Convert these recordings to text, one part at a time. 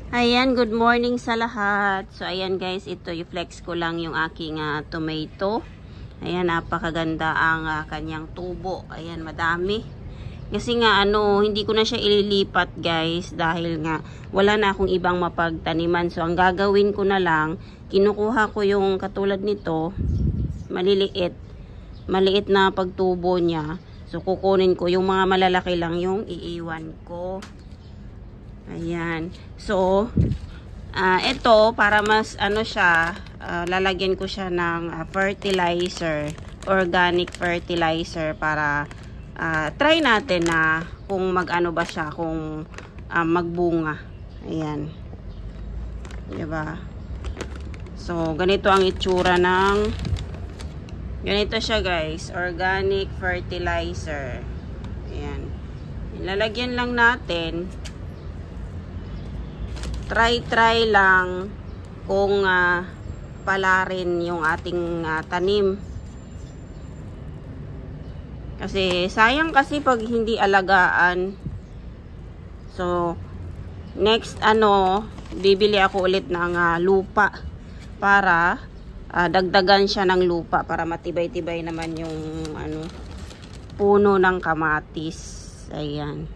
Ayan, good morning sa lahat. So, ayan guys, ito i-flex ko lang yung aking tomato. Ayan, napakaganda ang kanyang tubo. Ayan, madami. Kasi nga, hindi ko na siya ililipat guys dahil nga wala na akong ibang mapagtaniman. So, ang gagawin ko na lang, kinukuha ko yung katulad nito, maliliit. Maliit na pagtubo niya. So, kukunin ko yung mga malalaki lang yung iiwan ko. Ayan. So, ito, para mas siya, lalagyan ko siya ng fertilizer, organic fertilizer para try natin na kung mag-ano ba siya, kung magbunga. Ayan. Diba? So, ganito ang itsura ng, ganito siya guys, organic fertilizer. Ayan. Ilalagyan lang natin. Try lang kung palarin yung ating tanim. Kasi sayang kasi pag hindi alagaan. So, next bibili ako ulit ng lupa para dagdagan siya ng lupa para matibay-tibay naman yung puno ng kamatis. Ayan.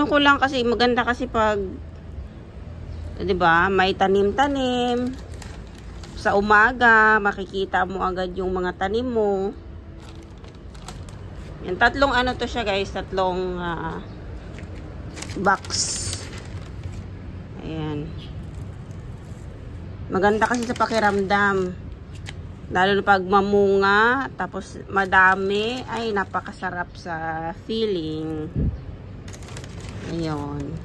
Ko lang kasi maganda kasi pag 'di ba, may tanim-tanim sa umaga, makikita mo agad yung mga tanim mo. Yan, tatlong to siya guys, tatlong box. Ayan. Maganda kasi sa pakiramdam. Lalo na pag mamunga, tapos madami, ay napakasarap sa feeling. Ayun.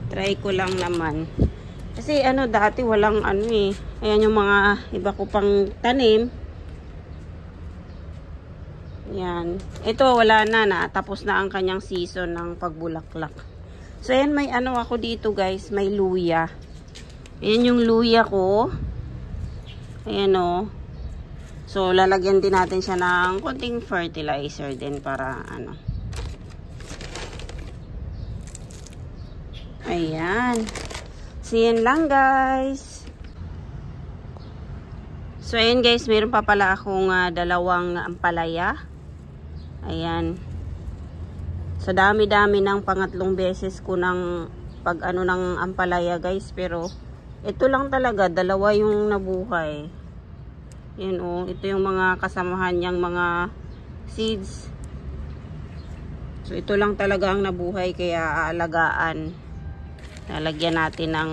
Try ko lang naman. Kasi dati walang Ayan yung mga iba ko pang tanim. Yan. Ito wala na. Tapos na ang kanyang season ng pagbulaklak. So ayan, may ako dito guys. May luya. Ayan yung luya ko. Ayan o. So, lalagyan din natin siya ng konting fertilizer din para Ayan. So, yan lang guys. So, ayan guys. Meron pa pala akong dalawang ampalaya. Ayan. So, dami-dami ng pangatlong beses ko ng ng ampalaya guys. Pero, ito lang talaga, dalawa yung nabuhay. Yan ito yung mga kasamahan niyang mga seeds. So ito lang talaga ang nabuhay kaya aalagaan. Lalagyan natin ng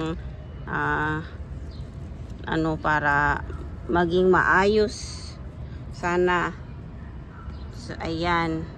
para maging maayos. Sana. So ayan.